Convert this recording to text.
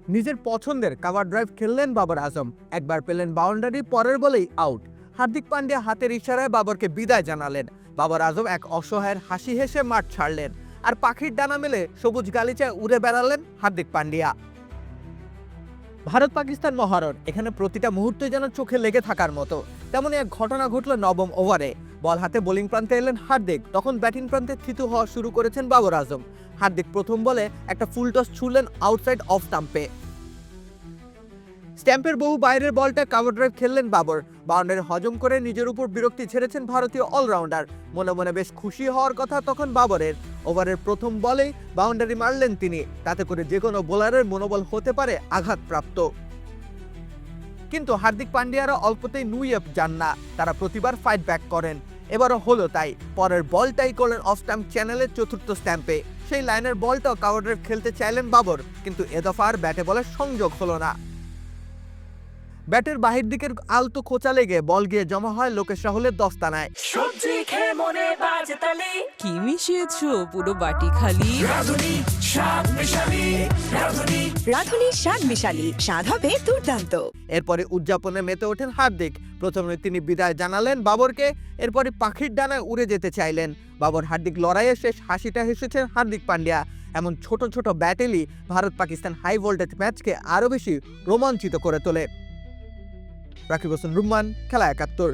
নিজের পছন্দের cover drive খেললেন Babar Azam, একবার পেলেন বাউন্ডারি, পরের বলেই আউট। হার্দিক পান্ডিয়া হাতের ইশারায় বাবরকে বিদায় জানালেন। বাবর আজম এক অসহায়ের হাসি হেসে মাঠ ছাড়লেন, আর পাখির ডানা মেলে সবুজ গালিচায় উড়ে বেড়ালেন হার্দিক পান্ডিয়া। ভারত পাকিস্তান মহারণ, এখানে প্রতিটা মুহূর্তই যেন চোখে লেগে থাকার মতো। তেমনই এক ঘটনা ঘটল নবম ওভারে। বল হাতে বোলিং প্রান্তে এলেন হার্দিক, তখন ব্যাটিং প্রান্তে থিতু হওয়া শুরু করেছেন বাবর আজম। হার্দিক প্রথম বলে একটা ফুল টস ছুড়লেন আউটসাইড অফ স্টাম্পে। স্ট্যাম্পের বহু বাইরের বলটা কাভার ড্রাইভ খেললেন বাবর। বাউন্ডারি হজম করে নিজের উপর বিরক্তি ছেড়েছেন ভারতীয় অলরাউন্ডার। মনে মনে বেশ খুশি হওয়ার কথা তখন বাবরের। ওভারের প্রথম বলেই বাউন্ডারি মারলেন তিনি, তাতে করে যে কোনো বোলারের মনোবল হতে পারে আঘাতপ্রাপ্ত। কিন্তু হার্দিক পান্ডিয়ারা অল্পতেই নুয়ে যান না, তারা প্রতিবার ফাইট ব্যাক করেন। এবারও হলো তাই, পরের বলটাই করলেন অফ স্টাম্প চ্যানেলের চতুর্থ স্ট্যাম্পে। সেই লাইনের বলটাও কাভার ড্রাইভ খেলতে চাইলেন বাবর, কিন্তু এ দফা আর ব্যাটে বলের সংযোগ হলো না। ব্যাটের বাহির দিকের আলতো খোঁচা লেগে বল গিয়ে জমা হয় লোকেশ রাহুলের দস্তানায়। সবজি খেয়ে মনে বাজে তালি, কি মিশিয়েছো পুরো বাটি খালি? রাঁধুনি শাক মিশালি, রাঁধুনি শাক মিশালি, স্বাদ হবে দুর্দান্ত। এরপরে উদযাপনে মেতে ওঠেন হার্দিক। প্রথমে তিনি বিদায় জানালেন বাবরকে, এরপরে পাখির ডানায় উড়ে যেতে চাইলেন। বাবর হার্দিক লড়াইয়ের শেষ হাসিটা হেসেছেন হার্দিক পান্ডিয়া। এমন ছোট ছোট ব্যাটেলই ভারত পাকিস্তান হাই ভোল্টেজ ম্যাচকে আরও বেশি রোমাঞ্চিত করে তোলে। রাকিব হোসেন রুম্মান, খেলা ৭১।